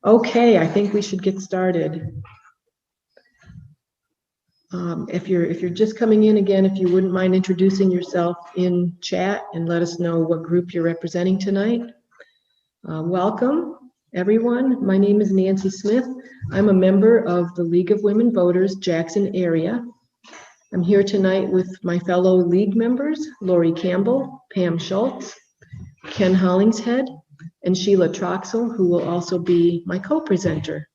Okay, I think we should get started. If you're just coming in again, if you wouldn't mind introducing yourself in chat and let us know what group you're representing tonight. Welcome, everyone. My name is Nancy Smith. I'm a member of the League of Women Voters, Jackson area. I'm here tonight with my fellow League members, Lori Campbell, Pam Schultz, Ken Hollingshead, and Sheila Troxel, who will also be my co-presenter.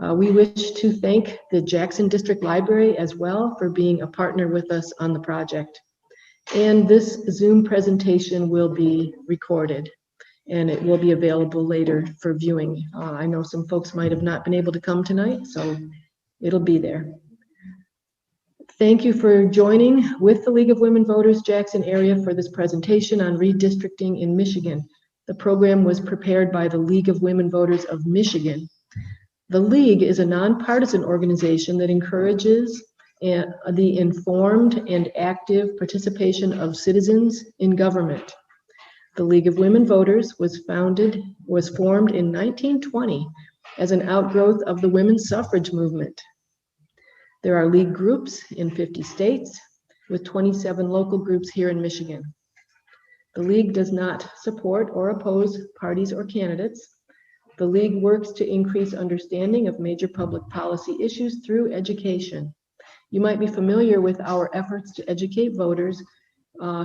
We wish to thank the Jackson District Library as well for being a partner with us on the project. And this Zoom presentation will be recorded and it will be available later for viewing. I know some folks might have not been able to come tonight, so it'll be there. Thank you for joining with the League of Women Voters Jackson area for this presentation on redistricting in Michigan. The program was prepared by the League of Women Voters of Michigan. The League is a nonpartisan organization that encourages the informed and active participation of citizens in government. The League of Women Voters was formed in 1920 as an outgrowth of the women's suffrage movement. There are league groups in 50 states with 27 local groups here in Michigan. The League does not support or oppose parties or candidates. The League works to increase understanding of major public policy issues through education. You might be familiar with our efforts to educate voters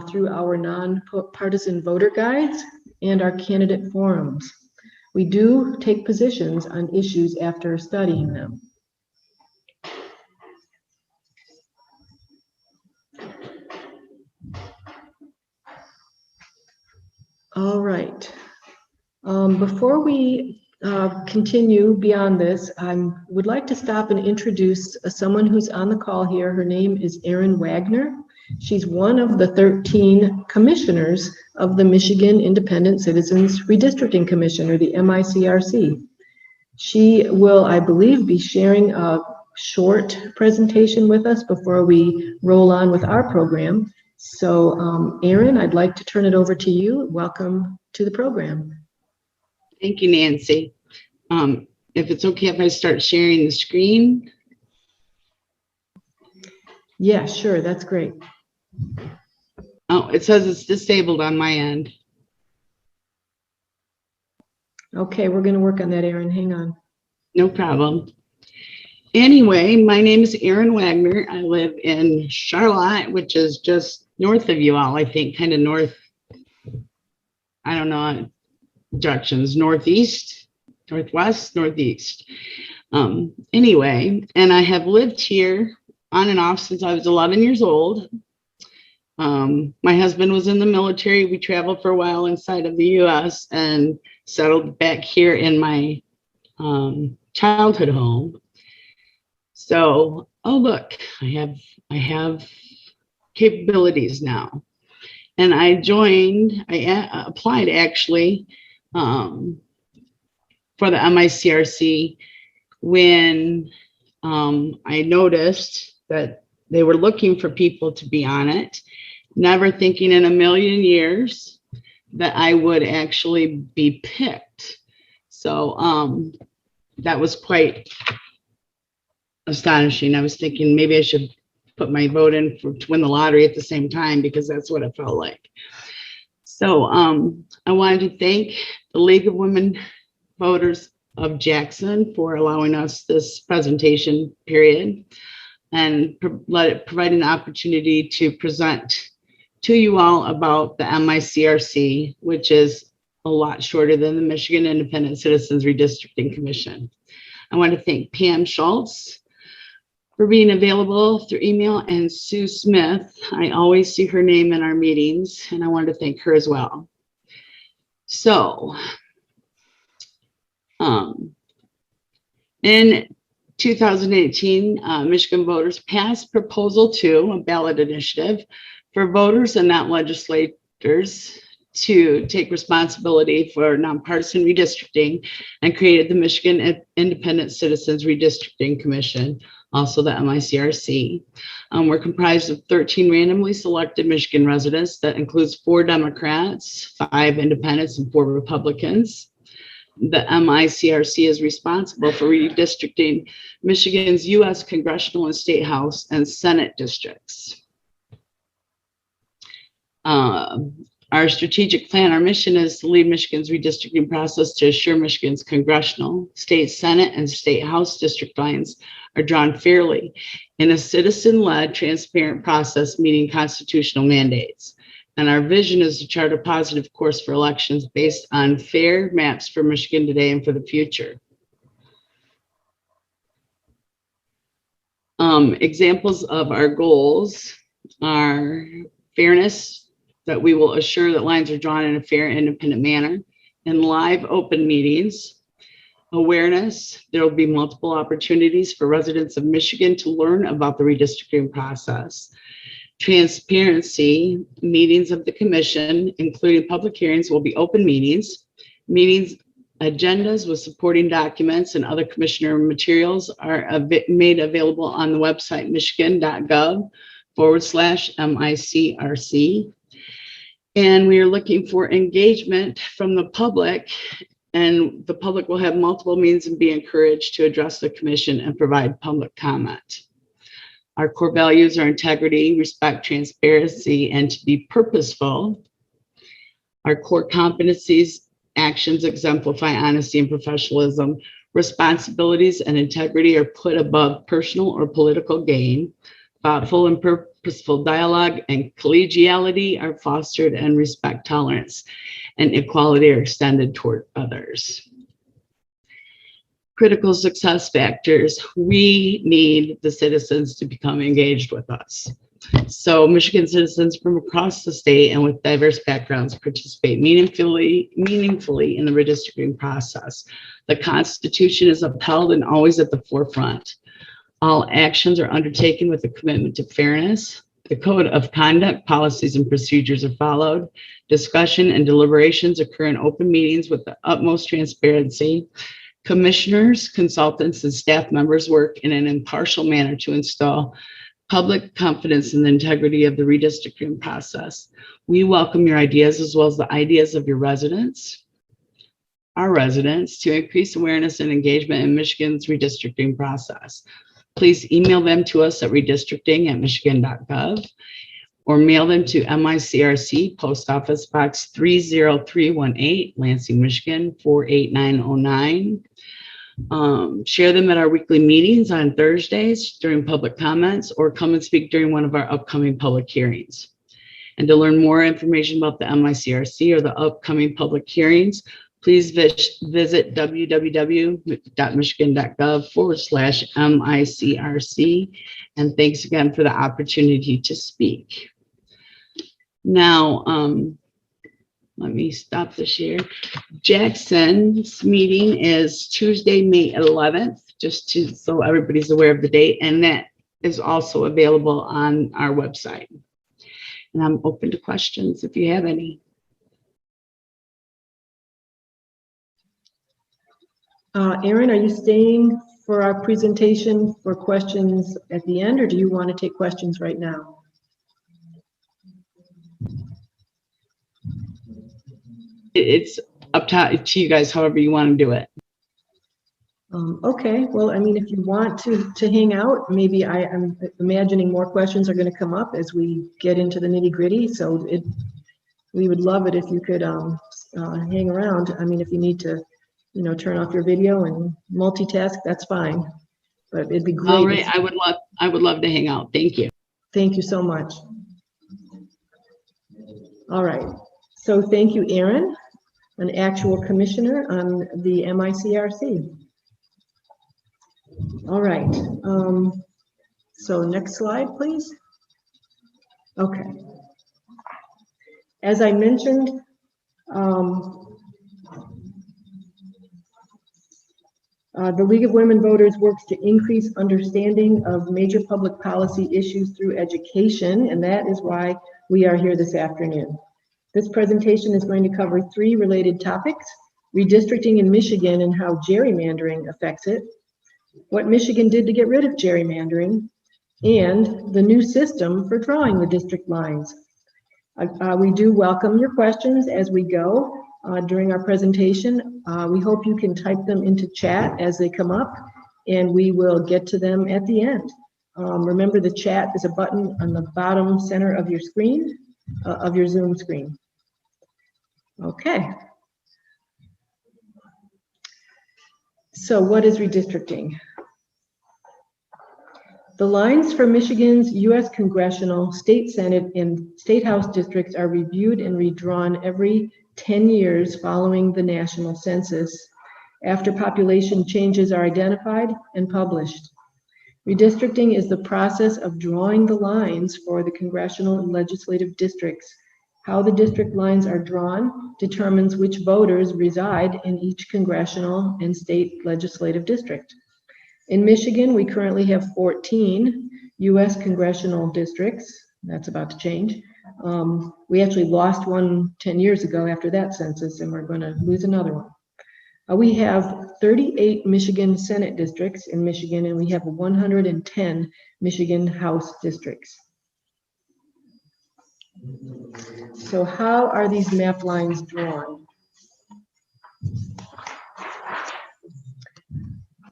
through our nonpartisan voter guides and our candidate forums. We do take positions on issues after studying them. All right. Before we continue beyond this, I would like to stop and introduce someone who's on the call here. Her name is Erin Wagner. She's one of the 13 commissioners of the Michigan Independent Citizens Redistricting Commission, or the MICRC. She will, I believe, be sharing a short presentation with us before we roll on with our program. So, Erin, I'd like to turn it over to you. Welcome to the program. Thank you, Nancy. If it's okay if I start sharing the screen. Yeah, sure, that's great. Oh, it says it's disabled on my end. Okay, we're going to work on that, Erin. Hang on. No problem. Anyway, my name is Erin Wagner. I live in Charlotte, which is just north of you all, I think, kind of north, I don't know, directions, northeast, northwest, northeast. Anyway, and I have lived here on and off since I was 11 years old. My husband was in the military. We traveled for a while inside of the US and settled back here in my childhood home. So, oh look, I have capabilities now. And I applied actually for the MICRC when I noticed that they were looking for people to be on it, never thinking in a million years that I would actually be picked. So that was quite astonishing. I was thinking maybe I should put my vote in to win the lottery at the same time, because that's what it felt like. So I wanted to thank the League of Women Voters of Jackson for allowing us this presentation period and provide an opportunity to present to you all about the MICRC, which is a lot shorter than the Michigan Independent Citizens Redistricting Commission. I want to thank Pam Schultz for being available through email, and Sue Smith. I always see her name in our meetings, and I wanted to thank her as well. So, in 2018, Michigan voters passed Proposal 2, a ballot initiative for voters and not legislators to take responsibility for nonpartisan redistricting, and created the Michigan Independent Citizens Redistricting Commission, also the MICRC. We're comprised of 13 randomly selected Michigan residents. That includes 4 Democrats, 5 Independents, and 4 Republicans. the MICRC is responsible for redistricting Michigan's U.S. congressional and state House and Senate districts. Our strategic plan, our mission is to lead Michigan's redistricting process to assure Michigan's congressional, state Senate, and state House district lines are drawn fairly in a citizen-led, transparent process meeting constitutional mandates. And our vision is to chart a positive course for elections based on fair maps for Michigan today and for the future. Examples of our goals are fairness, that we will assure that lines are drawn in a fair, independent manner, in live open meetings. Awareness, there will be multiple opportunities for residents of Michigan to learn about the redistricting process. Transparency, meetings of the commission, including public hearings, will be open meetings. Meetings agendas with supporting documents and other commissioner materials are made available on the website michigan.gov/MICRC. And we are looking for engagement from the public, and the public will have multiple means and be encouraged to address the commission and provide public comment. Our core values are integrity, respect, transparency, and to be purposeful. Our core competencies, actions exemplify honesty and professionalism. Responsibilities and integrity are put above personal or political gain. Thoughtful and purposeful dialogue and collegiality are fostered, and respect, tolerance, and equality are extended toward others. Critical success factors. We need the citizens to become engaged with us. So Michigan citizens from across the state and with diverse backgrounds participate meaningfully in the redistricting process. The Constitution is upheld and always at the forefront. All actions are undertaken with a commitment to fairness. The code of conduct, policies, and procedures are followed. Discussion and deliberations occur in open meetings with the utmost transparency. Commissioners, consultants, and staff members work in an impartial manner to install public confidence in the integrity of the redistricting process. We welcome your ideas as well as the ideas of your residents, our residents, to increase awareness and engagement in Michigan's redistricting process. Please email them to us at redistricting@michigan.gov or mail them to MICRC, Post Office Box 30318, Lansing, Michigan 48909. Share them at our weekly meetings on Thursdays during public comments, or come and speak during one of our upcoming public hearings. And to learn more information about the MICRC or the upcoming public hearings, please visit www.michigan.gov/MICRC. And thanks again for the opportunity to speak. Now, let me stop the share. Jackson's meeting is Tuesday, May 11th, so everybody's aware of the date. And that is also available on our website. And I'm open to questions if you have any. Erin, are you staying for our presentation for questions at the end, or do you want to take questions right now? It's up to you guys, however you want to do it. Okay, well, I mean, if you want to hang out, maybe I'm imagining more questions are going to come up as we get into the nitty gritty. So we would love it if you could hang around. I mean, if you need to, turn off your video and multitask, that's fine. But it'd be great. All right, I would love to hang out. Thank you. Thank you so much. All right. So thank you, Erin, an actual commissioner on the MICRC. All right. So next slide, please. Okay. As I mentioned, the League of Women Voters works to increase understanding of major public policy issues through education, and that is why we are here this afternoon. This presentation is going to cover 3 related topics: redistricting in Michigan and how gerrymandering affects it, what Michigan did to get rid of gerrymandering, and the new system for drawing the district lines. We do welcome your questions as we go. during our presentation. We hope you can type them into chat as they come up, and we will get to them at the end. Remember, the chat is a button on the bottom center of your screen, of your Zoom screen. Okay. So what is redistricting? The lines for Michigan's U.S. congressional, state Senate, and state house districts are reviewed and redrawn every 10 years following the national census, after population changes are identified and published. Redistricting is the process of drawing the lines for the congressional and legislative districts. How the district lines are drawn determines which voters reside in each congressional and state legislative district. In Michigan, we currently have 14 U.S. congressional districts. That's about to change. We actually lost one 10 years ago after that census, and we're going to lose another one. We have 38 Michigan Senate districts in Michigan, and we have 110 Michigan House districts. So how are these map lines drawn?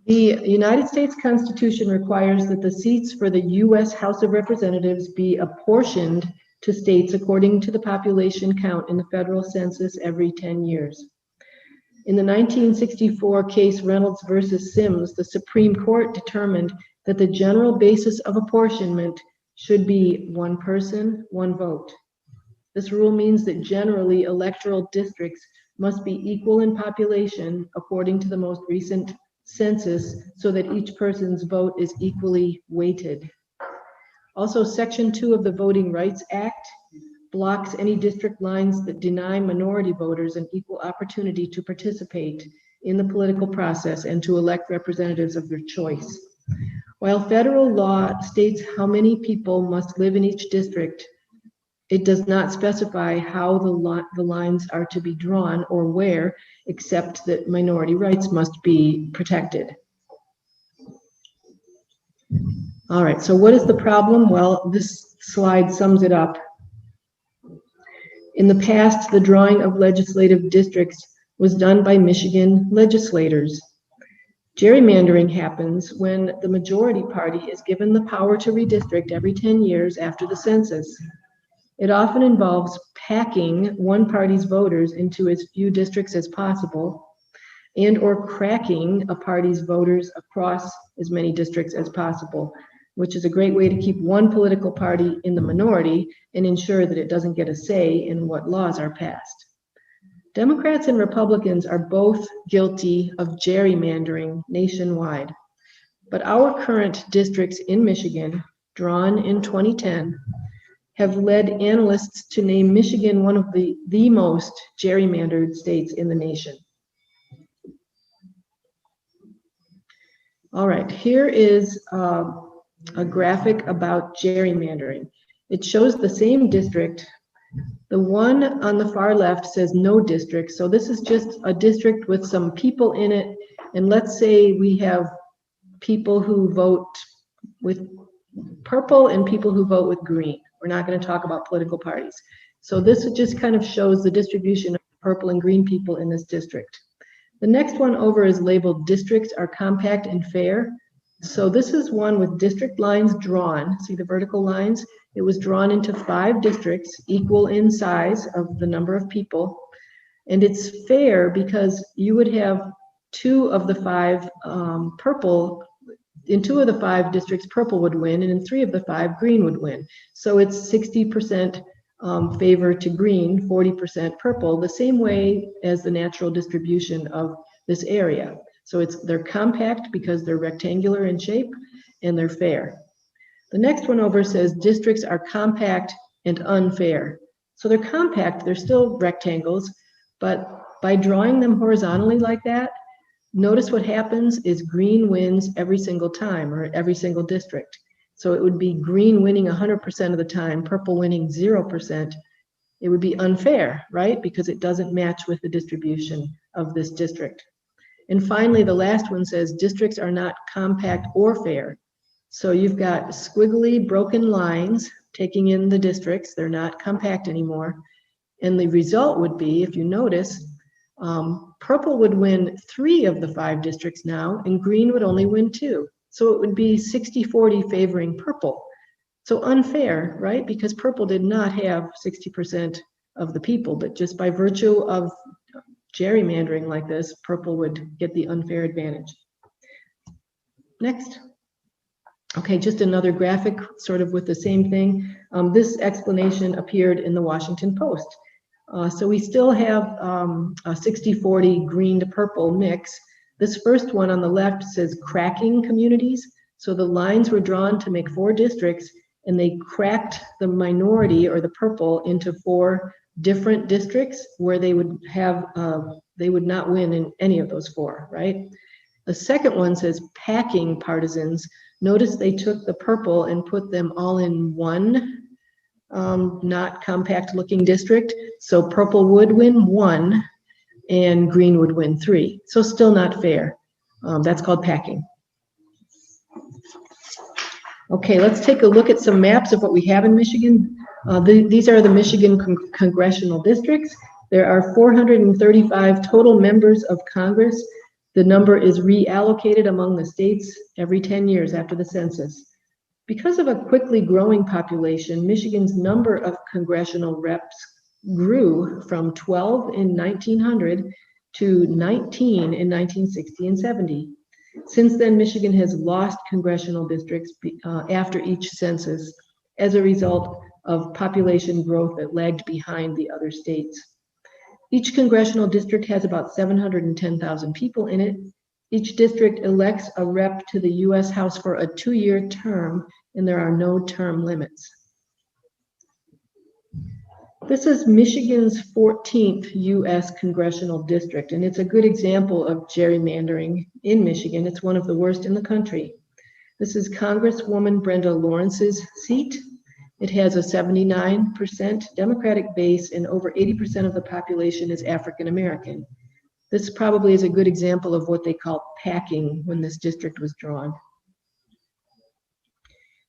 The United States Constitution requires that the seats for the U.S. House of Representatives be apportioned to states according to the population count in the federal census every 10 years. In the 1964 case Reynolds versus Sims, the Supreme Court determined that the general basis of apportionment should be one person, one vote. This rule means that generally electoral districts must be equal in population according to the most recent census, so that each person's vote is equally weighted. Also, Section 2 of the Voting Rights Act blocks any district lines that deny minority voters an equal opportunity to participate in the political process and to elect representatives of their choice. While federal law states how many people must live in each district, it does not specify how the lines are to be drawn or where, except that minority rights must be protected. All right, so what is the problem? Well, this slide sums it up. In the past, the drawing of legislative districts was done by Michigan legislators. Gerrymandering happens when the majority party is given the power to redistrict every 10 years after the census. It often involves packing one party's voters into as few districts as possible, and or cracking a party's voters across as many districts as possible, which is a great way to keep one political party in the minority and ensure that it doesn't get a say in what laws are passed. Democrats and Republicans are both guilty of gerrymandering nationwide, but our current districts in Michigan, drawn in 2010, have led analysts to name Michigan one of the most gerrymandered states in the nation. All right, here is a graphic about gerrymandering. It shows the same district. The one on the far left says no district, so this is just a district with some people in it, and let's say we have people who vote with purple and people who vote with green. We're not going to talk about political parties. So this just kind of shows the distribution of purple and green people in this district. The next one over is labeled districts are compact and fair. So this is one with district lines drawn. See the vertical lines? It was drawn into 5 districts, equal in size of the number of people. And it's fair because you would have 2 of the 5 purple. In 2 of the 5 districts, purple would win, and in 3 of the 5, green would win. So it's 60% favor to green, 40% purple, the same way as the natural distribution of this area. So they're compact because they're rectangular in shape, and they're fair. The next one over says districts are compact and unfair. So they're compact, they're still rectangles, but by drawing them horizontally like that, notice what happens is green wins every single time, or every single district. So it would be green winning 100% of the time, purple winning 0%. It would be unfair, right? Because it doesn't match with the distribution of this district. And finally, the last one says districts are not compact or fair. So you've got squiggly broken lines taking in the districts. They're not compact anymore. And the result would be, if you notice, Purple would win 3 of the 5 districts now, and green would only win 2. So it would be 60-40 favoring purple. So unfair, right? Because purple did not have 60% of the people, but just by virtue of gerrymandering like this, purple would get the unfair advantage. Next. Okay, just another graphic sort of with the same thing. This explanation appeared in the Washington Post. So we still have a 60-40 green to purple mix. This first one on the left says cracking communities. So the lines were drawn to make 4 districts, and they cracked the minority or the purple into 4 different districts where they would have, they would not win in any of those 4, right? The second one says packing partisans. Notice they took the purple and put them all in one not compact looking district. So purple would win 1 and green would win 3. So still not fair. That's called packing. Okay, let's take a look at some maps of what we have in Michigan. These are the Michigan congressional districts. There are 435 total members of Congress. The number is reallocated among the states every 10 years after the census. Because of a quickly growing population, Michigan's number of congressional reps grew from 12 in 1900 to 19 in 1960 and 70. Since then, Michigan has lost congressional districts after each census as a result of population growth that lagged behind the other states. Each congressional district has about 710,000 people in it. Each district elects a rep to the U.S. House for a 2-year term, and there are no term limits. This is Michigan's 14th U.S. congressional district, and it's a good example of gerrymandering in Michigan. It's one of the worst in the country. This is Congresswoman Brenda Lawrence's seat. It has a 79% Democratic base, and over 80% of the population is African American. This probably is a good example of what they call packing when this district was drawn.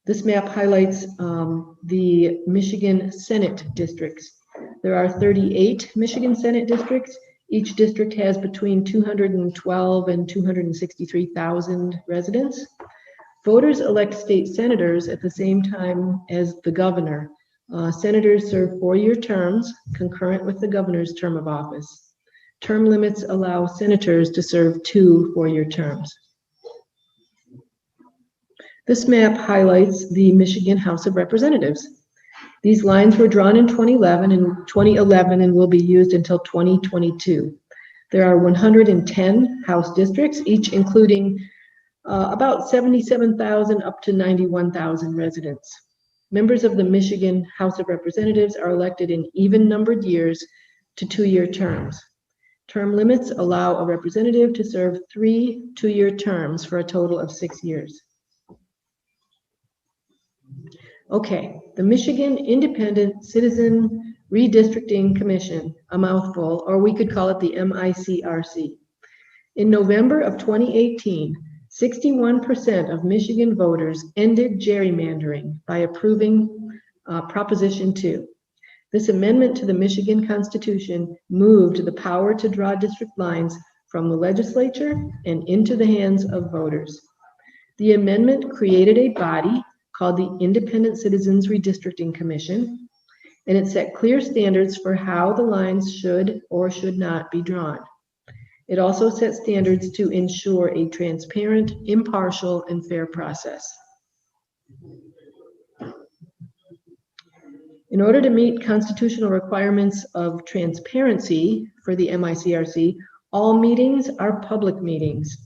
This map highlights the Michigan Senate districts. There are 38 Michigan Senate districts. Each district has between 212 and 263,000 residents. Voters elect state senators at the same time as the governor. Senators serve 4-year terms concurrent with the governor's term of office. Term limits allow senators to serve 2 4-year terms. This map highlights the Michigan House of Representatives. These lines were drawn in 2011 and will be used until 2022. There are 110 House districts, each including about 77,000 up to 91,000 residents. Members of the Michigan House of Representatives are elected in even-numbered years to 2-year terms. Term limits allow a representative to serve 3 2-year terms for a total of 6 years. Okay, the Michigan Independent Citizen Redistricting Commission, a mouthful, or we could call it the MICRC. In November of 2018, 61% of Michigan voters ended gerrymandering by approving Proposition 2. This amendment to the Michigan Constitution moved the power to draw district lines from the legislature and into the hands of voters. The amendment created a body called the Independent Citizens Redistricting Commission, and it set clear standards for how the lines should or should not be drawn. It also set standards to ensure a transparent, impartial, and fair process. In order to meet constitutional requirements of transparency for the MICRC, all meetings are public meetings.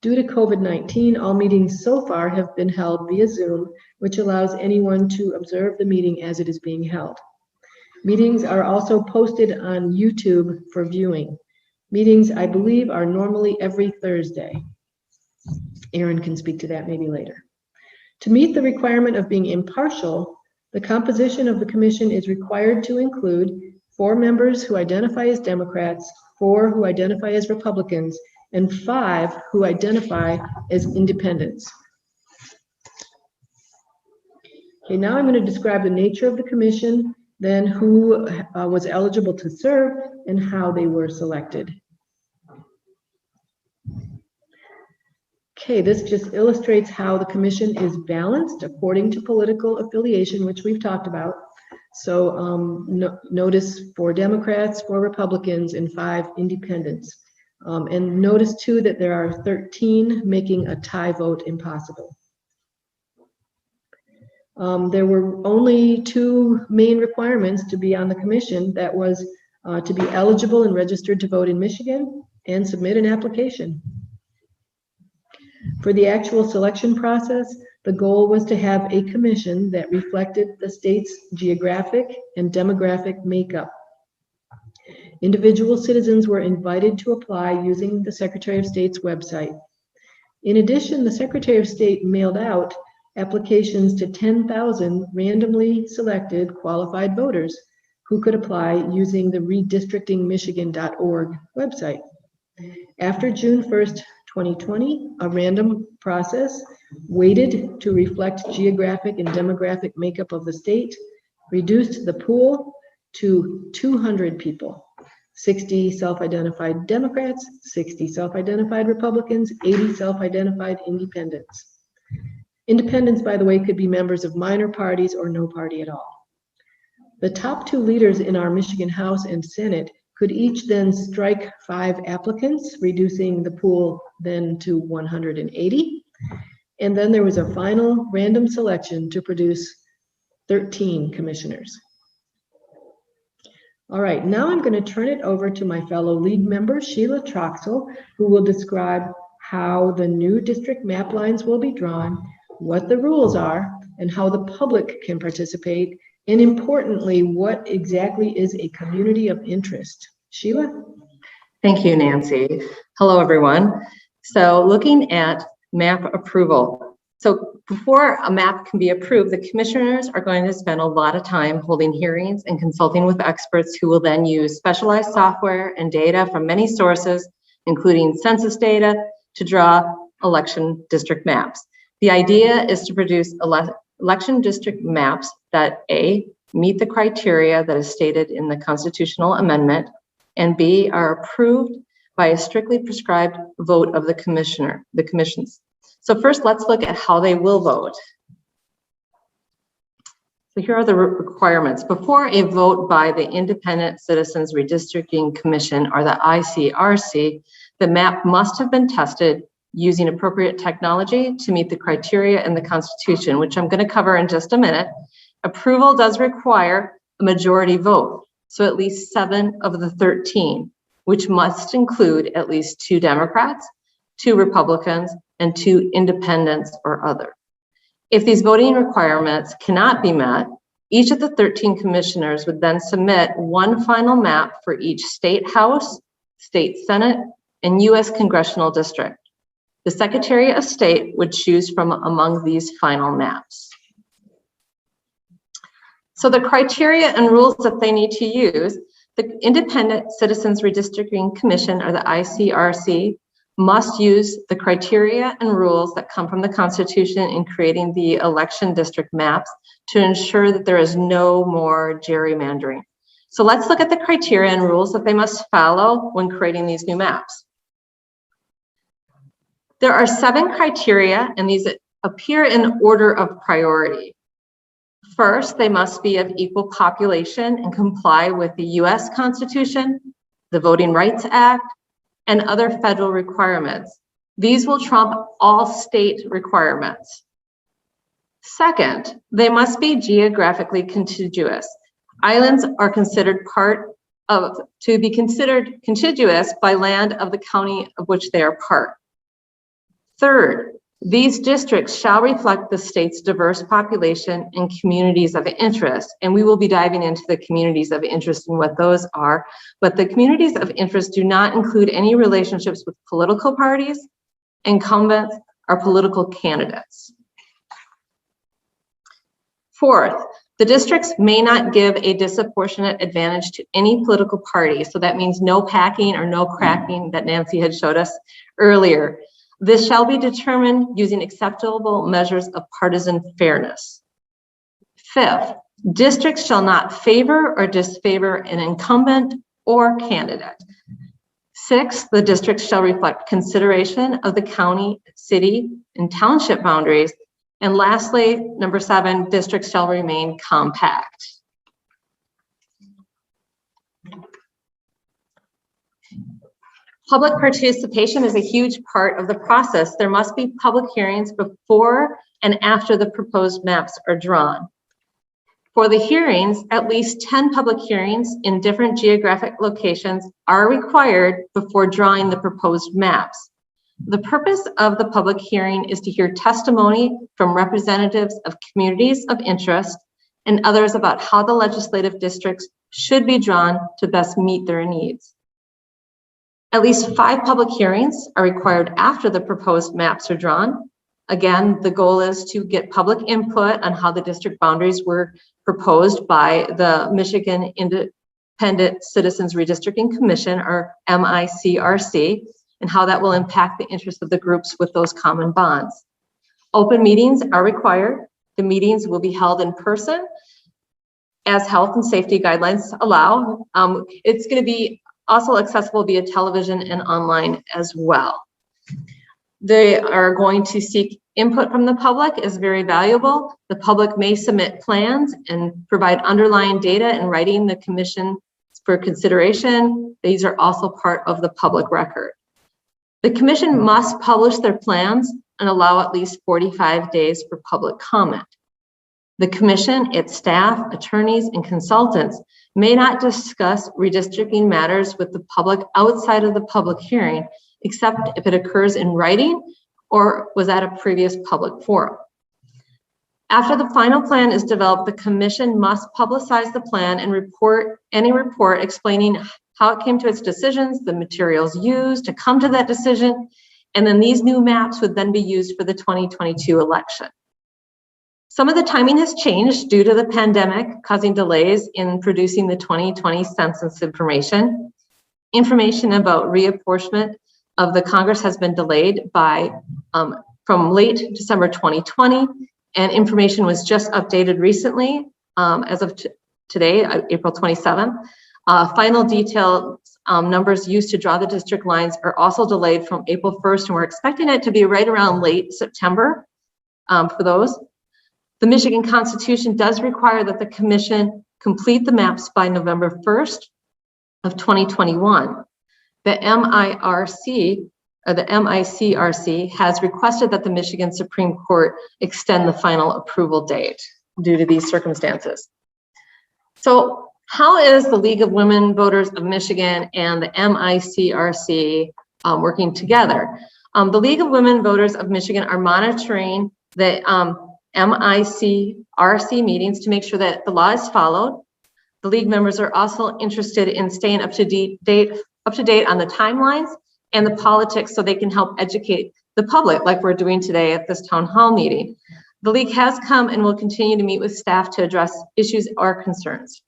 Due to COVID-19, all meetings so far have been held via Zoom, which allows anyone to observe the meeting as it is being held. Meetings are also posted on YouTube for viewing. Meetings, I believe, are normally every Thursday. Aaron can speak to that maybe later. To meet the requirement of being impartial, the composition of the commission is required to include 4 members who identify as Democrats, 4 who identify as Republicans, and 5 who identify as independents. Okay, now I'm going to describe the nature of the commission, then who was eligible to serve, and how they were selected. Okay, this just illustrates how the commission is balanced according to political affiliation, which we've talked about. So notice 4 Democrats, 4 Republicans, and 5 independents. And notice too that there are 13, making a tie vote impossible. There were only 2 main requirements to be on the commission. That was to be eligible and registered to vote in Michigan and submit an application. For the actual selection process, the goal was to have a commission that reflected the state's geographic and demographic makeup. Individual citizens were invited to apply using the Secretary of State's website. In addition, the Secretary of State mailed out applications to 10,000 randomly selected qualified voters who could apply using the redistrictingmichigan.org website. After June 1st, 2020, a random process weighted to reflect geographic and demographic makeup of the state reduced the pool to 200 people, 60 self-identified Democrats, 60 self-identified Republicans, 80 self-identified independents. Independents, by the way, could be members of minor parties or no party at all. The top 2 leaders in our Michigan House and Senate could each then strike 5 applicants, reducing the pool then to 180. And then there was a final random selection to produce 13 commissioners. All right, now I'm going to turn it over to my fellow lead member, Sheila Troxel, who will describe how the new district map lines will be drawn, what the rules are, and how the public can participate, and importantly, what exactly is a community of interest. Sheila? Thank you, Nancy. Hello, everyone. So looking at map approval. So before a map can be approved, the commissioners are going to spend a lot of time holding hearings and consulting with experts who will then use specialized software and data from many sources, including census data, to draw election district maps. The idea is to produce election district maps that A, meet the criteria that is stated in the constitutional amendment, and B, are approved by a strictly prescribed vote of the commissions. So first, let's look at how they will vote. So here are the requirements. Before a vote by the Independent Citizens Redistricting Commission, or the ICRC, the map must have been tested using appropriate technology to meet the criteria in the Constitution, which I'm going to cover in just a minute. Approval does require a majority vote, so at least 7 of the 13, which must include at least 2 Democrats, 2 Republicans, and 2 independents or other. If these voting requirements cannot be met, each of the 13 commissioners would then submit one final map for each state house, state senate, and U.S. congressional district. The Secretary of State would choose from among these final maps. So the criteria and rules that they need to use, the Independent Citizens Redistricting Commission, or the ICRC, must use the criteria and rules that come from the Constitution in creating the election district maps to ensure that there is no more gerrymandering. So let's look at the criteria and rules that they must follow when creating these new maps. There are 7 criteria, and these appear in order of priority. First, they must be of equal population and comply with the U.S. Constitution, the Voting Rights Act, and other federal requirements. These will trump all state requirements. Second, they must be geographically contiguous. Islands are considered to be considered contiguous by land of the county of which they are part. Third, these districts shall reflect the state's diverse population and communities of interest. And we will be diving into the communities of interest and what those are. But the communities of interest do not include any relationships with political parties, incumbents, or political candidates. Fourth, the districts may not give a disproportionate advantage to any political party. So that means no packing or no cracking that Nancy had showed us earlier. This shall be determined using acceptable measures of partisan fairness. Fifth, districts shall not favor or disfavor an incumbent or candidate. 6, the district shall reflect consideration of the county, city, and township boundaries. And lastly, number 7, districts shall remain compact. Public participation is a huge part of the process. There must be public hearings before and after the proposed maps are drawn. For the hearings, at least 10 public hearings in different geographic locations are required before drawing the proposed maps. The purpose of the public hearing is to hear testimony from representatives of communities of interest and others about how the legislative districts should be drawn to best meet their needs. At least 5 public hearings are required after the proposed maps are drawn. Again, the goal is to get public input on how the district boundaries were proposed by the Michigan Independent Citizens Redistricting Commission, or MICRC, and how that will impact the interests of the groups with those common bonds. Open meetings are required. The meetings will be held in person as health and safety guidelines allow. It's going to be also accessible via television and online as well. They are going to seek input from the public is very valuable. The public may submit plans and provide underlying data in writing the commission for consideration. These are also part of the public record. The commission must publish their plans and allow at least 45 days for public comment. The commission, its staff, attorneys, and consultants may not discuss redistricting matters with the public outside of the public hearing, except if it occurs in writing or was at a previous public forum. After the final plan is developed, the commission must publicize the plan and report any report explaining how it came to its decisions, the materials used to come to that decision, and then these new maps would then be used for the 2022 election. Some of the timing has changed due to the pandemic, causing delays in producing the 2020 census information. Information about reapportionment of the Congress has been delayed by from late December 2020, and information was just updated recently as of today, April 27th. Final detailed numbers used to draw the district lines are also delayed from April 1st, and we're expecting it to be right around late September for those. The Michigan Constitution does require that the commission complete the maps by November 1st of 2021. The MIRC, or the MICRC, has requested that the Michigan Supreme Court extend the final approval date due to these circumstances. So how is the League of Women Voters of Michigan and the MICRC working together? The League of Women Voters of Michigan are monitoring the MICRC meetings to make sure that the law is followed. The League members are also interested in staying up to date on the timelines and the politics so they can help educate the public like we're doing today at this town hall meeting. The League has come and will continue to meet with staff to address issues or concerns.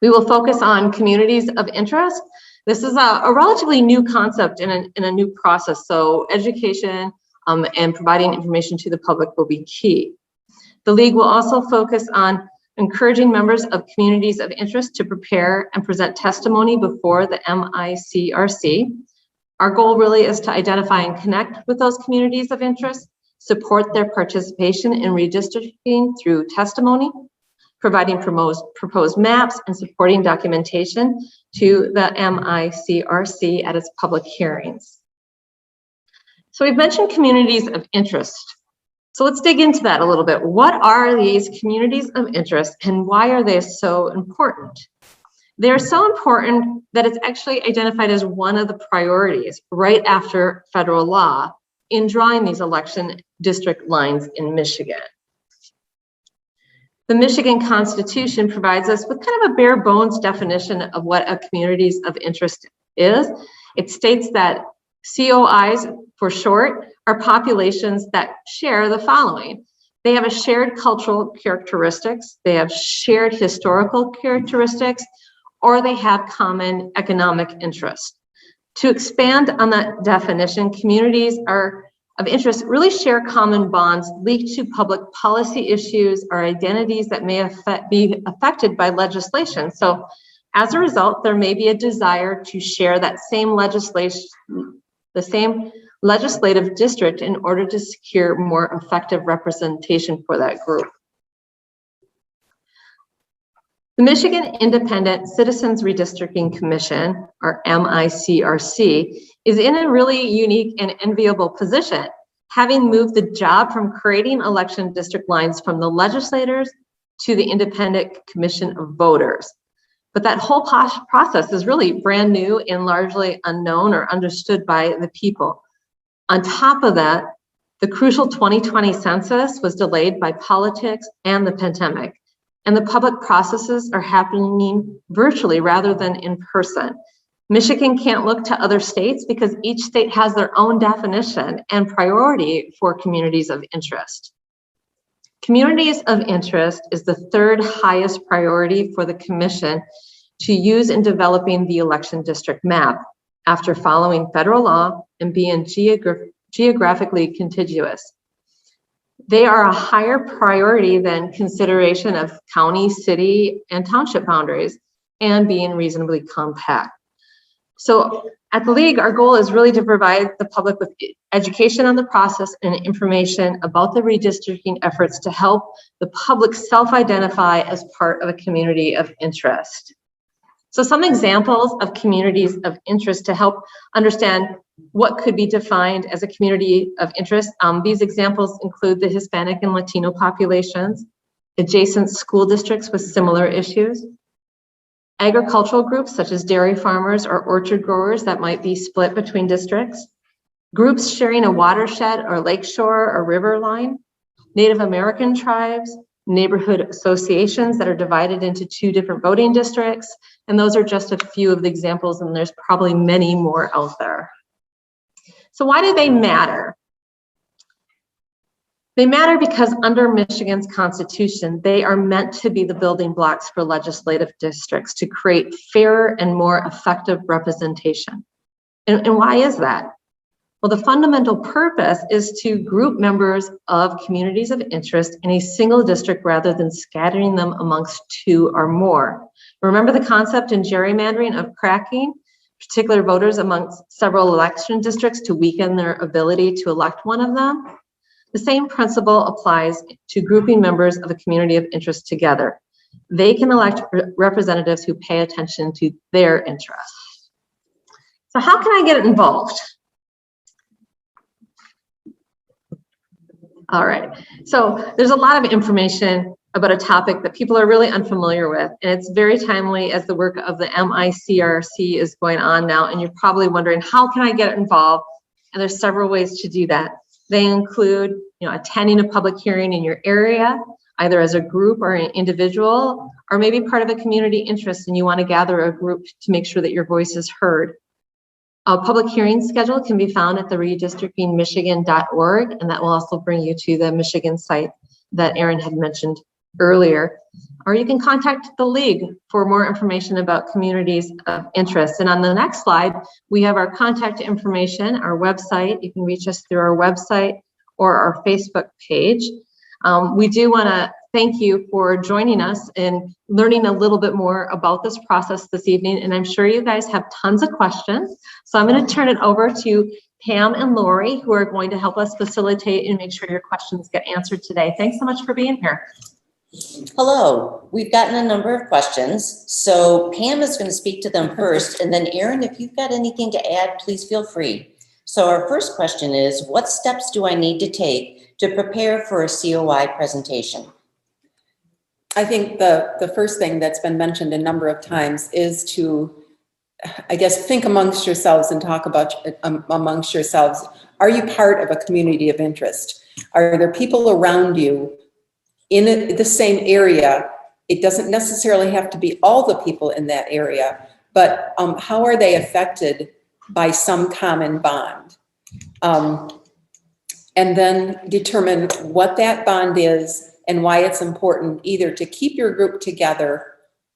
We will focus on communities of interest. This is a relatively new concept in a new process, so education and providing information to the public will be key. The League will also focus on encouraging members of communities of interest to prepare and present testimony before the MICRC. Our goal really is to identify and connect with those communities of interest, support their participation in redistricting through testimony, providing proposed maps, and supporting documentation to the MICRC at its public hearings. So we've mentioned communities of interest. So let's dig into that a little bit. What are these communities of interest and why are they so important? They're so important that it's actually identified as one of the priorities right after federal law in drawing these election district lines in Michigan. The Michigan Constitution provides us with kind of a bare bones definition of what a communities of interest is. It states that COIs, for short, are populations that share the following. They have a shared cultural characteristics, they have shared historical characteristics, or they have common economic interest. To expand on that definition, communities of interest really share common bonds linked to public policy issues or identities that may be affected by legislation. So As a result, there may be a desire to share that same legislation, the same legislative district in order to secure more effective representation for that group. The Michigan Independent Citizens Redistricting Commission, or MICRC, is in a really unique and enviable position, having moved the job from creating election district lines from the legislators to the Independent Commission of Voters. But that whole process is really brand new and largely unknown or understood by the people. On top of that, the crucial 2020 census was delayed by politics and the pandemic, and the public processes are happening virtually rather than in person. Michigan can't look to other states because each state has their own definition and priority for communities of interest. Communities of interest is the third highest priority for the commission to use in developing the election district map after following federal law and being geographically contiguous. They are a higher priority than consideration of county, city, and township boundaries and being reasonably compact. So at the League, our goal is really to provide the public with education on the process and information about the redistricting efforts to help the public self-identify as part of a community of interest. So some examples of communities of interest to help understand what could be defined as a community of interest. These examples include the Hispanic and Latino populations, adjacent school districts with similar issues, agricultural groups such as dairy farmers or orchard growers that might be split between districts, groups sharing a watershed or lakeshore or river line, Native American tribes, neighborhood associations that are divided into two different voting districts. And those are just a few of the examples, and there's probably many more out there. So why do they matter? They matter because under Michigan's Constitution, they are meant to be the building blocks for legislative districts to create fairer and more effective representation. And why is that? Well, the fundamental purpose is to group members of communities of interest in a single district rather than scattering them amongst two or more. Remember the concept in gerrymandering of cracking particular voters amongst several election districts to weaken their ability to elect one of them? The same principle applies to grouping members of a community of interest together. They can elect representatives who pay attention to their interests. So how can I get involved? All right, so there's a lot of information about a topic that people are really unfamiliar with, and it's very timely as the work of the MICRC is going on now, and you're probably wondering, how can I get involved? And there's several ways to do that. They include, attending a public hearing in your area, either as a group or an individual, or maybe part of a community interest and you want to gather a group to make sure that your voice is heard. A public hearing schedule can be found at the redistrictingmichigan.org, and that will also bring you to the Michigan site that Erin had mentioned earlier. Or you can contact the League for more information about communities of interest. And on the next slide, we have our contact information, our website. You can reach us through our website or our Facebook page. We do want to thank you for joining us and learning a little bit more about this process this evening. And I'm sure you guys have tons of questions. So I'm going to turn it over to Pam and Lori, who are going to help us facilitate and make sure your questions get answered today. Thanks so much for being here. Hello, we've gotten a number of questions. So Pam is going to speak to them first. And then Erin, if you've got anything to add, please feel free. So our first question is, what steps do I need to take to prepare for a COI presentation? I think the first thing that's been mentioned a number of times is to, I guess, think amongst yourselves and talk about amongst yourselves. Are you part of a community of interest? Are there people around you in the same area? It doesn't necessarily have to be all the people in that area, but how are they affected by some common bond? And then determine what that bond is and why it's important either to keep your group together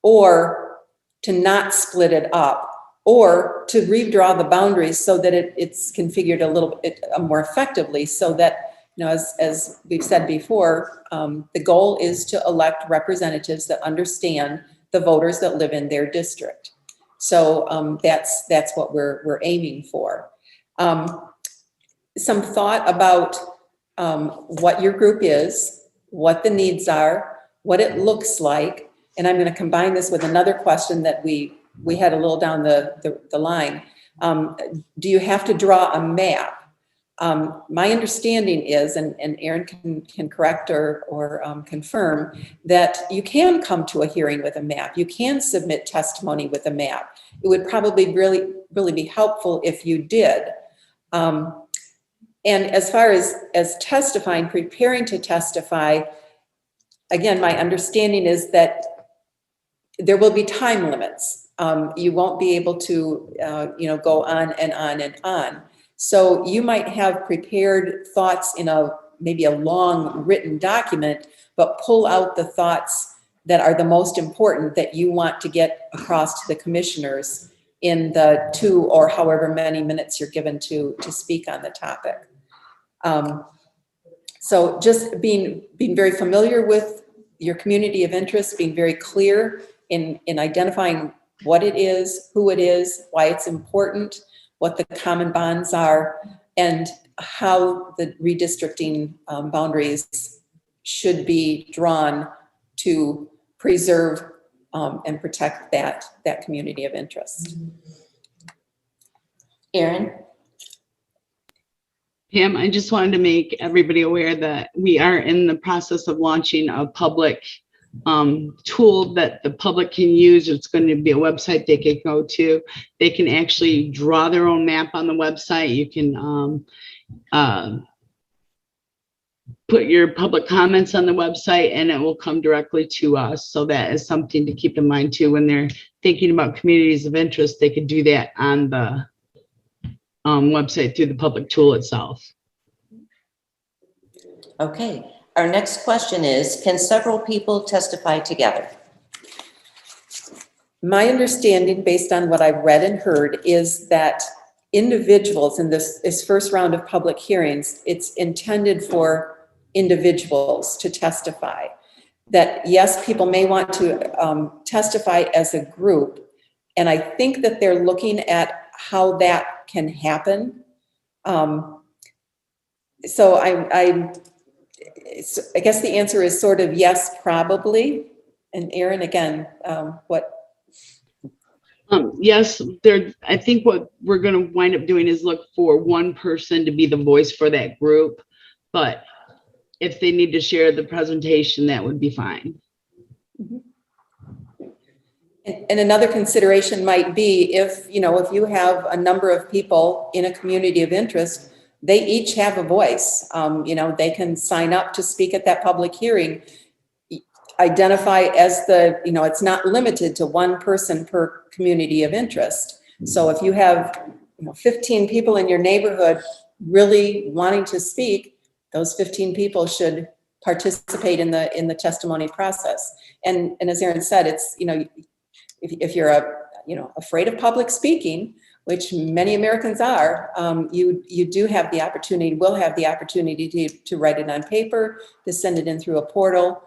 or to not split it up, or to redraw the boundaries so that it's configured a little bit more effectively, so that, as we've said before, the goal is to elect representatives that understand the voters that live in their district. So that's what we're aiming for. Some thought about what your group is, what the needs are, what it looks like, and I'm going to combine this with another question that we had a little down the line. Do you have to draw a map? My understanding is, and Aaron can correct or confirm, that you can come to a hearing with a map. You can submit testimony with a map. It would probably really be helpful if you did. And as far as testifying, preparing to testify, again, my understanding is that there will be time limits. You won't be able to, go on and on and on. So you might have prepared thoughts in maybe a long written document, but pull out the thoughts that are the most important that you want to get across to the commissioners in the 2 or however many minutes you're given to speak on the topic. So just being very familiar with your community of interest, being very clear in identifying what it is, who it is, why it's important, what the common bonds are, and how the redistricting boundaries should be drawn to preserve and protect that community of interest. Erin? Pam, I just wanted to make everybody aware that we are in the process of launching a public tool that the public can use. It's going to be a website they can go to. They can actually draw their own map on the website. You can put your public comments on the website and it will come directly to us. So that is something to keep in mind too. When they're thinking about communities of interest, they could do that on the website through the public tool itself. Okay, our next question is, can several people testify together? My understanding, based on what I've read and heard, is that individuals in this first round of public hearings, it's intended for individuals to testify. That yes, people may want to testify as a group, and I think that they're looking at how that can happen. So I guess the answer is sort of yes, probably. And Aaron, again, what? Yes, I think what we're going to wind up doing is look for one person to be the voice for that group. But if they need to share the presentation, that would be fine. Mm-hmm. And another consideration might be if you have a number of people in a community of interest, they each have a voice. They can sign up to speak at that public hearing, identify as it's not limited to one person per community of interest. So if you have 15 people in your neighborhood really wanting to speak, those 15 people should participate in the testimony process. And as Aaron said, it's, if you're afraid of public speaking, which many Americans are, you do have the opportunity, will have the opportunity to write it on paper, to send it in through a portal.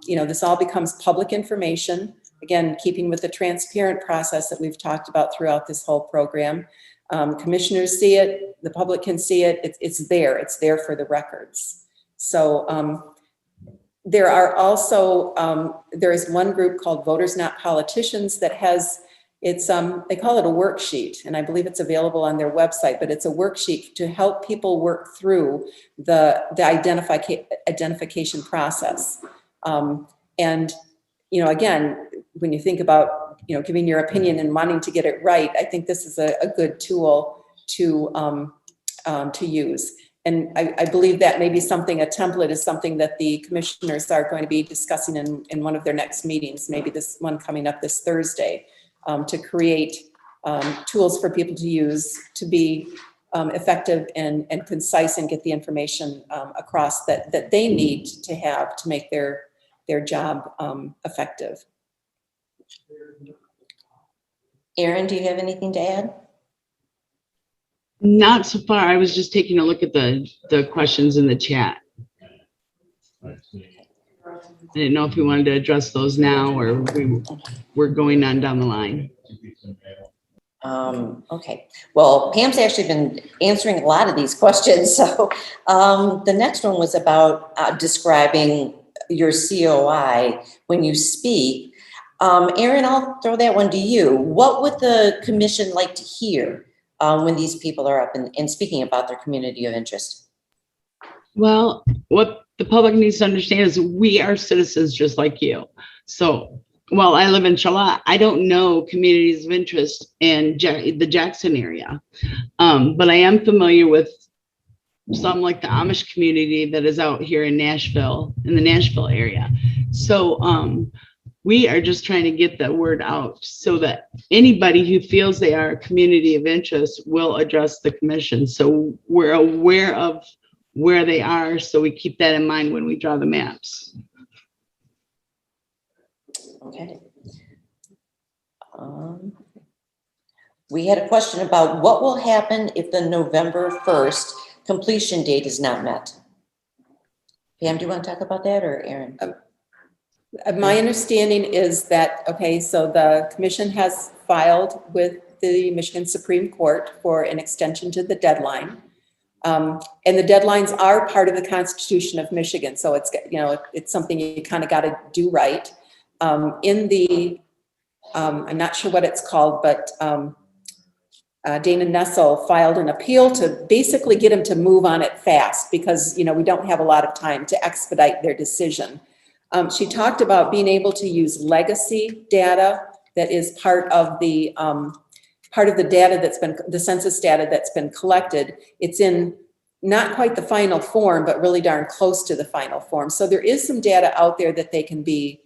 This all becomes public information. Again, keeping with the transparent process that we've talked about throughout this whole program. Commissioners see it, the public can see it, it's there for the records. So there are also, there is one group called Voters Not Politicians that has, they call it a worksheet, and I believe it's available on their website, but it's a worksheet to help people work through the identification process. And, again, when you think about, giving your opinion and wanting to get it right, I think this is a good tool to use. And I believe that maybe a template is something that the commissioners are going to be discussing in one of their next meetings, maybe this one coming up this Thursday, to create tools for people to use to be effective and concise and get the information across that they need to have to make their job effective. Aaron, do you have anything to add? Not so far. I was just taking a look at the questions in the chat. I didn't know if we wanted to address those now or we're going on down the line. Okay, well, Pam's actually been answering a lot of these questions. So the next one was about describing your COI when you speak. Erin, I'll throw that one to you. What would the commission like to hear when these people are up and speaking about their community of interest? Well, what the public needs to understand is we are citizens just like you. So while I live in Charlotte, I don't know communities of interest in the Jackson area. But I am familiar with some, like the Amish community that is out here in Nashville, in the Nashville area. So we are just trying to get that word out so that anybody who feels they are a community of interest will address the commission. So we're aware of where they are, so we keep that in mind when we draw the maps. Okay. We had a question about what will happen if the November 1st completion date is not met. Pam, do you want to talk about that, or Erin? My understanding is that, okay, so the commission has filed with the Michigan Supreme Court for an extension to the deadline. And the deadlines are part of the Constitution of Michigan. So it's, you know, it's something you kind of got to do right. In the, I'm not sure what it's called, but Dana Nessel filed an appeal to basically get him to move on it fast because, you know, we don't have a lot of time to expedite their decision. She talked about being able to use legacy data that is part of the data that's been, the census data that's been collected. It's in not quite the final form, but really darn close to the final form. So there is some data out there that they can be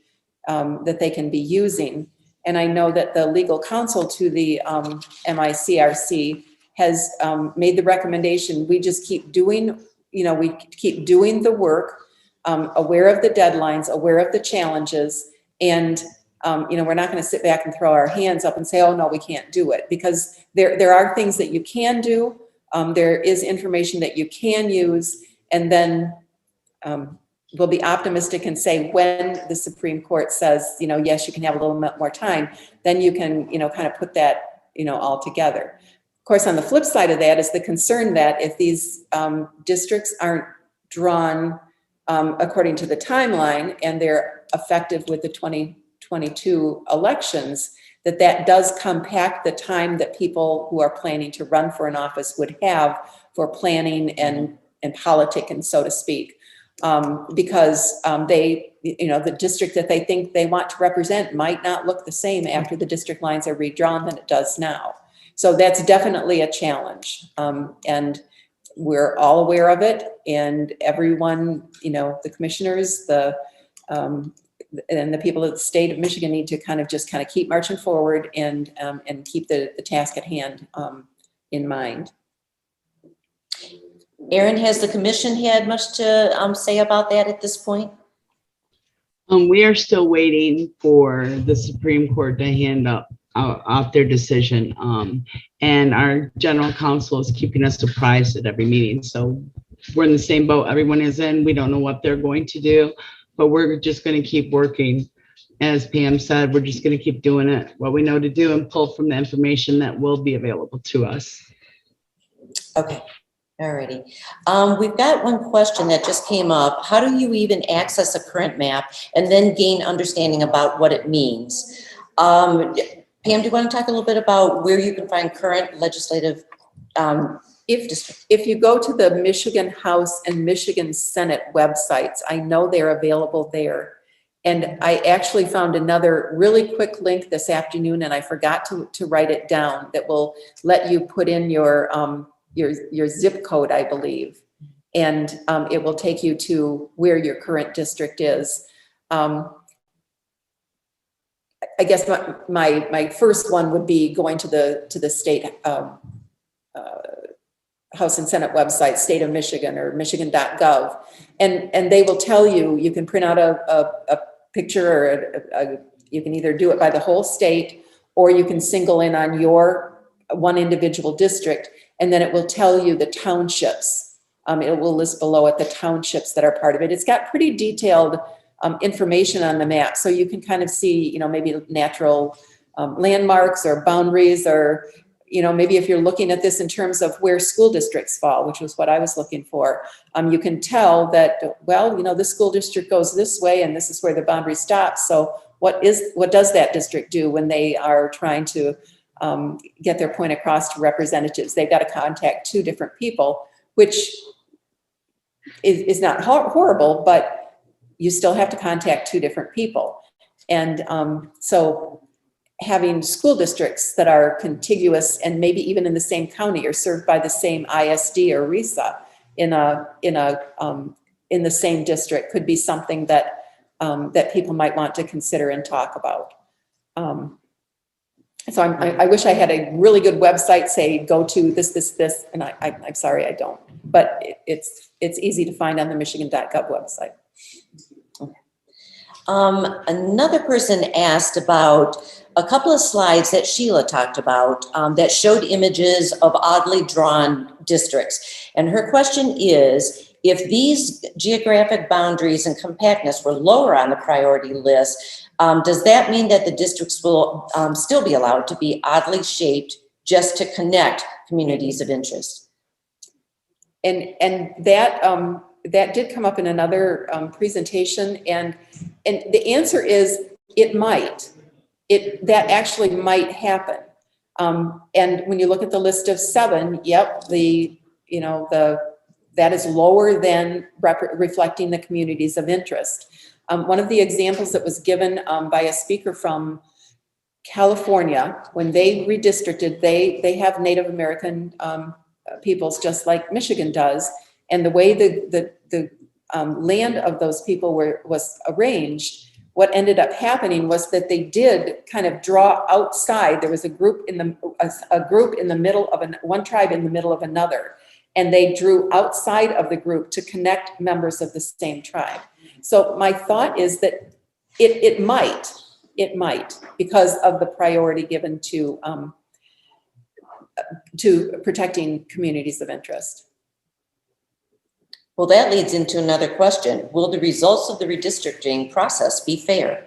using. And I know that the legal counsel to the MICRC has made the recommendation. We just keep doing, you know, we keep doing the work, aware of the deadlines, aware of the challenges, and you know, we're not going to sit back and throw our hands up and say, oh no, we can't do it, because there are things that you can do. There is information that you can use, and then we'll be optimistic and say when the Supreme Court says, you know, yes, you can have a little bit more time, then you can, you know, kind of put that, you know, all together. Of course, on the flip side of that is the concern that if these districts aren't drawn according to the timeline and they're effective with the 2022 elections, that does compact the time that people who are planning to run for an office would have for planning and politicking, so to speak. Because they, you know, the district that they think they want to represent might not look the same after the district lines are redrawn than it does now. So that's definitely a challenge. And we're all aware of it, and everyone, you know, the commissioners, and the people of the state of Michigan need to kind of keep marching forward and keep the task at hand in mind. Erin, has the commission had much to say about that at this point? We are still waiting for the Supreme Court to hand off their decision. And our general counsel is keeping us apprised at every meeting. So we're in the same boat everyone is in. We don't know what they're going to do, but we're just going to keep working. As Pam said, we're just going to keep doing it, what we know to do, and pull from the information that will be available to us. Okay. Alrighty. We've got one question that just came up. How do you even access a current map and then gain understanding about what it means? Pam, do you want to talk a little bit about where you can find current legislative If you go to the Michigan House and Michigan Senate websites, I know they're available there. And I actually found another really quick link this afternoon, and I forgot to write it down, that will let you put in your zip code, I believe, and it will take you to where your current district is. I guess my first one would be going to the state House and Senate website, State of Michigan or Michigan.gov, and they will tell you. You can print out a picture, or you can either do it by the whole state, or you can single in on your one individual district, and then it will tell you the townships. It will list below it the townships that are part of it. It's got pretty detailed information on the map. So you can kind of see, you know, maybe natural landmarks or boundaries, or, you know, maybe if you're looking at this in terms of where school districts fall, which was what I was looking for, you can tell that, well, you know, this school district goes this way and this is where the boundary stops. So what does that district do when they are trying to get their point across to representatives? They've got to contact 2 different people, which is not horrible, but you still have to contact 2 different people. And so having school districts that are contiguous and maybe even in the same county or served by the same ISD or RESA in the same district could be something that that people might want to consider and talk about. So I wish I had a really good website, say go to this, and I'm sorry I don't, but it's easy to find on the Michigan.gov website. Another person asked about a couple of slides that Sheila talked about that showed images of oddly drawn districts. And her question is, if these geographic boundaries and compactness were lower on the priority list, does that mean that the districts will still be allowed to be oddly shaped just to connect communities of interest? And that did come up in another presentation, and the answer is it might. That actually might happen. And when you look at the list of 7, yep, that is lower than reflecting the communities of interest. One of the examples that was given by a speaker from California, when they redistricted, they have Native American peoples just like Michigan does. And the way the land of those people was arranged, what ended up happening was that they did kind of draw outside. There was a group in the middle of one tribe in the middle of another, and they drew outside of the group to connect members of the same tribe. So my thought is that it might, because of the priority given to protecting communities of interest. Well, that leads into another question. Will the results of the redistricting process be fair?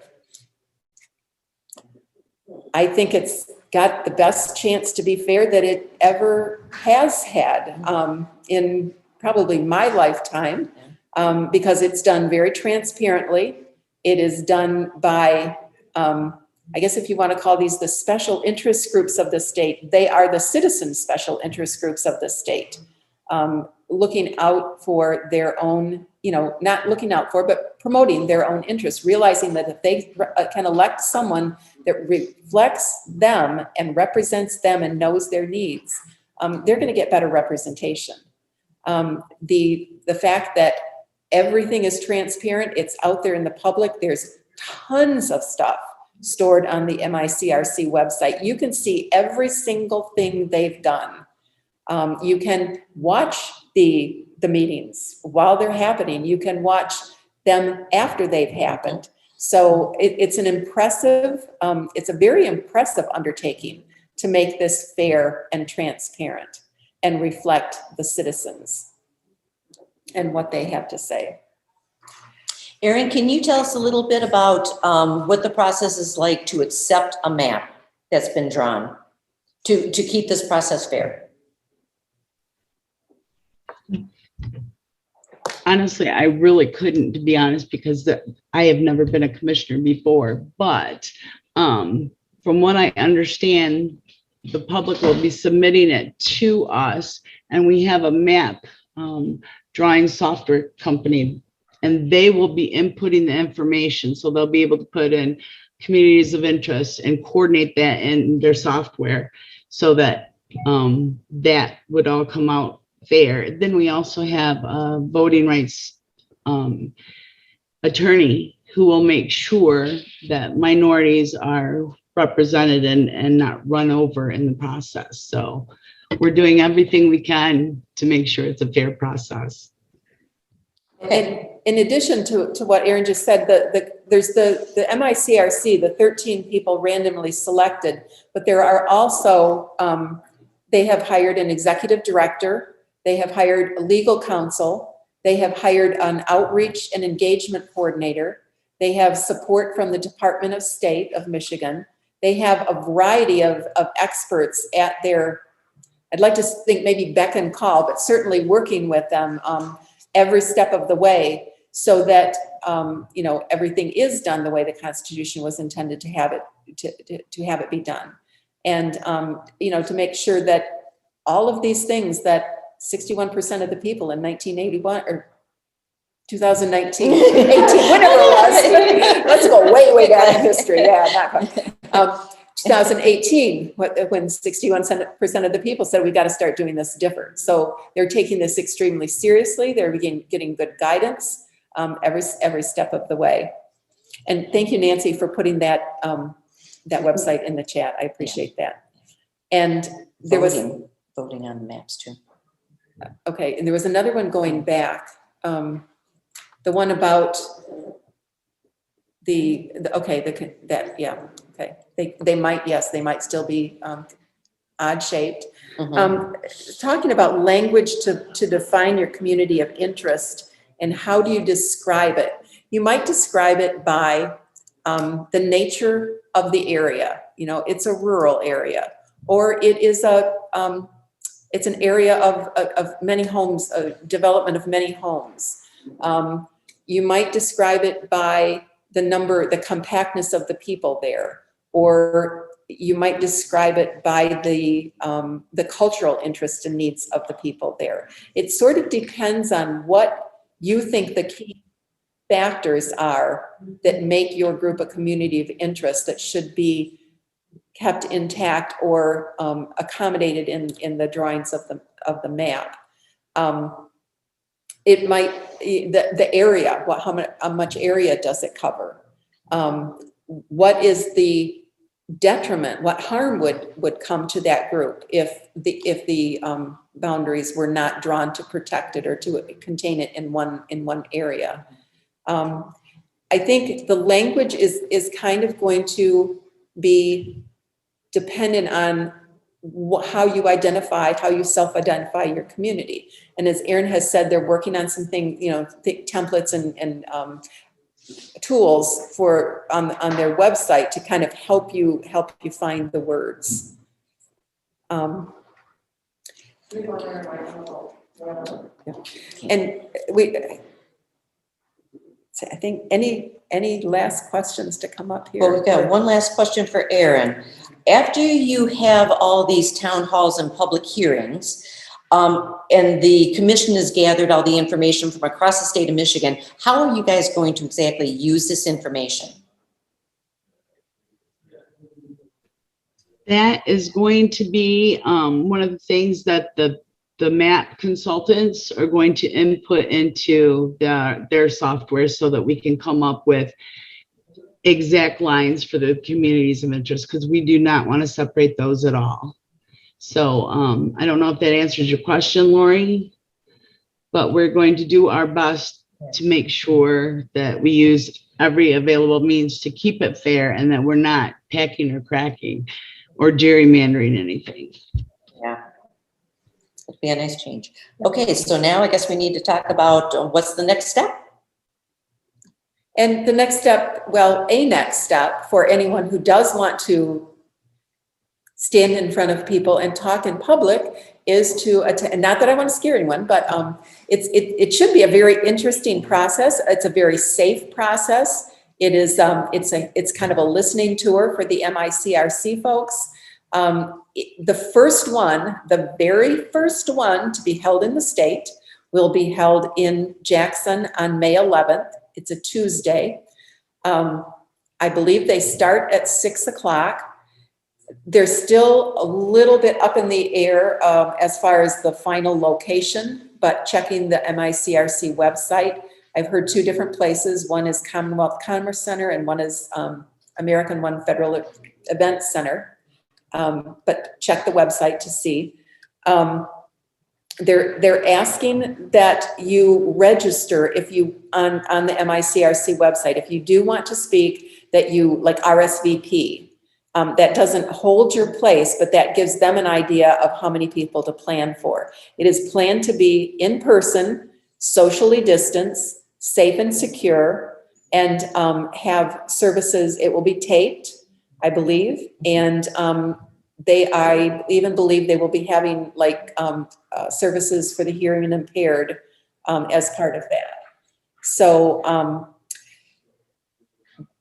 I think it's got the best chance to be fair that it ever has had in probably my lifetime, because it's done very transparently. It is done by, I guess if you want to call these the special interest groups of the state, they are the citizen special interest groups of the state. Looking out for their own, not looking out for, but promoting their own interests, realizing that if they can elect someone that reflects them and represents them and knows their needs, they're going to get better representation. The fact that everything is transparent, it's out there in the public, there's tons of stuff stored on the MICRC website. You can see every single thing they've done. You can watch the meetings while they're happening. You can watch them after they've happened. So it's a very impressive undertaking to make this fair and transparent and reflect the citizens and what they have to say. Erin, can you tell us a little bit about what the process is like to accept a map that's been drawn to keep this process fair? Honestly, I really couldn't, to be honest, because I have never been a commissioner before. But from what I understand, the public will be submitting it to us, and we have a map drawing software company, and they will be inputting the information. So they'll be able to put in communities of interest and coordinate that in their software so that that would all come out fair. Then we also have a voting rights attorney who will make sure that minorities are represented and not run over in the process. So we're doing everything we can to make sure it's a fair process. And in addition to what Erin just said, there's the MICRC, the 13 people randomly selected, but there are also, they have hired an executive director, they have hired a legal counsel, they have hired an outreach and engagement coordinator, They have support from the Department of State of Michigan. They have a variety of experts at their, I'd like to think maybe beck and call, but certainly working with them every step of the way, so that you know, everything is done the way the Constitution was intended to have it to have it be done, and you know, to make sure that all of these things that 61% of the people in 1981 or 2019, 18, whatever it was, let's go way back in history. Yeah, not quite. 2018, when 61% of the people said we got to start doing this different. So they're taking this extremely seriously. They're getting good guidance every step of the way. And thank you, Nancy, for putting that that website in the chat. I appreciate that. And there was voting on the maps too. Okay, and there was another one going back. The one about they might still be odd shaped. Talking about language to define your community of interest, and how do you describe it? You might describe it by the nature of the area. You know, it's a rural area, or it is it's an area of many homes, development of many homes. You might describe it by the compactness of the people there, or you might describe it by the cultural interests and needs of the people there. It sort of depends on what you think the key factors are that make your group a community of interest that should be kept intact or accommodated in the drawings of the map. It might, the area, how much area does it cover? What is the detriment, what harm would come to that group if the boundaries were not drawn to protect it or to contain it in one area? I think the language is kind of going to be dependent on how you self-identify your community. And as Erin has said, they're working on some things, you know, templates and tools on their website to kind of help you find the words. And I think any last questions to come up here? Well, we've got one last question for Erin. After you have all these town halls and public hearings, and the commission has gathered all the information from across the state of Michigan, how are you guys going to exactly use this information? That is going to be one of the things that the map consultants are going to input into their software, so that we can come up with exact lines for the communities of interest, because we do not want to separate those at all. So I don't know if that answers your question, Lori, but we're going to do our best to make sure that we use every available means to keep it fair, and that we're not packing or cracking or gerrymandering anything. Yeah, it'd be a nice change. Okay, so now I guess we need to talk about what's the next step. And the next step, well, a next step for anyone who does want to stand in front of people and talk in public is to attend. Not that I want to scare anyone, but it should be a very interesting process. It's a very safe process. It is it's kind of a listening tour for the MICRC folks. The first one, the very first one to be held in the state, will be held in Jackson on May 11th. It's a Tuesday. I believe they start at 6 o'clock. They're still a little bit up in the air as far as the final location, but checking the MICRC website, I've heard two different places. One is Commonwealth Commerce Center and one is American One Federal Event Center. But check the website to see. They're asking that you register if you on the MICRC website. If you do want to speak, that you like RSVP. That doesn't hold your place, but that gives them an idea of how many people to plan for. It is planned to be in person, socially distanced, safe and secure. and have services. It will be taped, I believe, and I even believe they will be having like services for the hearing and impaired as part of that. So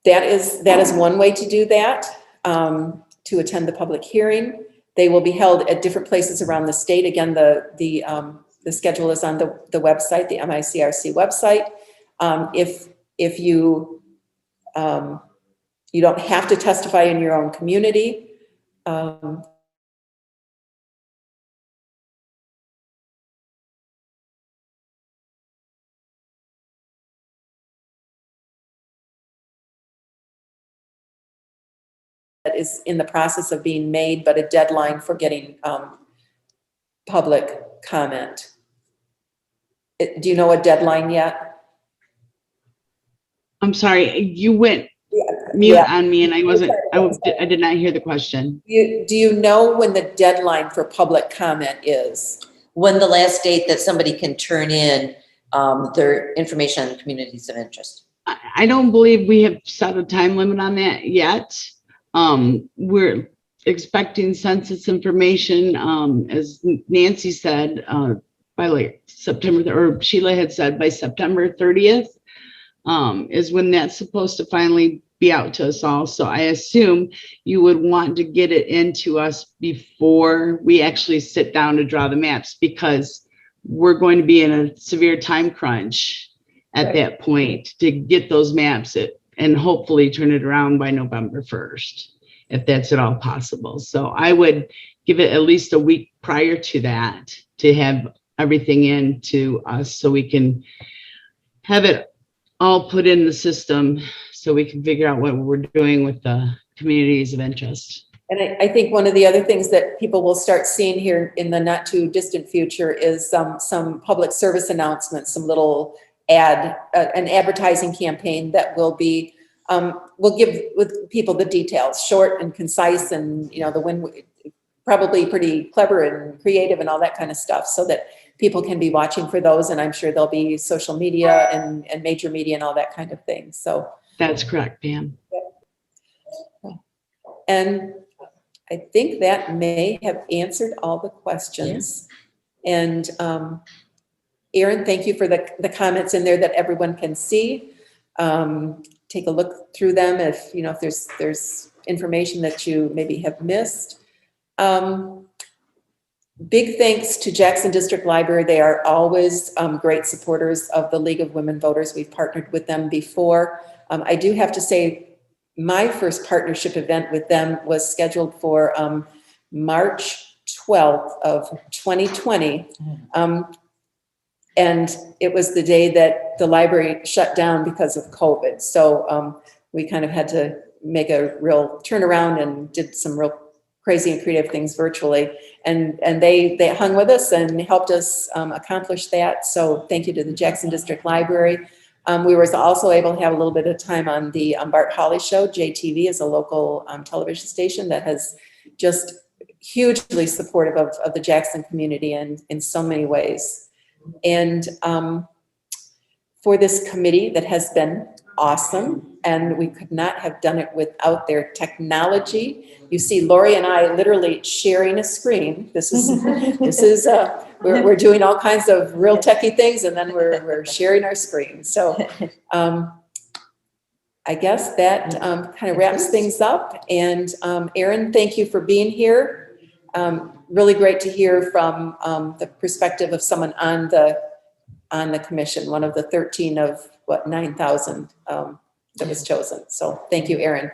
that is one way to do that, to attend the public hearing. They will be held at different places around the state. Again, the schedule is on the website, the MICRC website. If you don't have to testify in your own community. That is in the process of being made, but a deadline for getting public comment. Do you know a deadline yet? I'm sorry, you went mute on me and I did not hear the question. Do you know when the deadline for public comment is? When the last date that somebody can turn in their information on communities of interest? I don't believe we have set a time limit on that yet. We're expecting census information, as Nancy said, by like September, or Sheila had said by September 30th, is when that's supposed to finally be out to us all. So I assume you would want to get it into us before we actually sit down to draw the maps, because we're going to be in a severe time crunch at that point to get those maps and hopefully turn it around by November 1st, if that's at all possible. So I would give it at least a week prior to that to have everything in to us so we can have it all put in the system so we can figure out what we're doing with the communities of interest. And I think one of the other things that people will start seeing here in the not too distant future is some public service announcements, some little an advertising campaign that will be, will give with people the details, short and concise, and probably pretty clever and creative and all that kind of stuff, so that people can be watching for those. And I'm sure there'll be social media and major media and all that kind of thing. So that's correct, Pam. And I think that may have answered all the questions. Yeah. And Erin, thank you for the comments in there that everyone can see. Take a look through them if there's information that you maybe have missed. Big thanks to Jackson District Library. They are always great supporters of the League of Women Voters. We've partnered with them before. I do have to say, my first partnership event with them was scheduled for March 12th of 2020. And it was the day that the library shut down because of COVID. So we kind of had to make a real turnaround and did some real crazy and creative things virtually. And they hung with us and helped us accomplish that. So thank you to the Jackson District Library. We were also able to have a little bit of time on the Bart Holly Show. JTV is a local television station that has just hugely supportive of the Jackson community in so many ways. And for this committee that has been awesome, and we could not have done it without their technology. You see Lori and I literally sharing a screen. This is we're doing all kinds of real techie things, and then we're sharing our screen. So I guess that kind of wraps things up. And Erin, thank you for being here. Really great to hear from the perspective of someone on the commission, one of the 13 of 9,000 that was chosen. So thank you, Erin.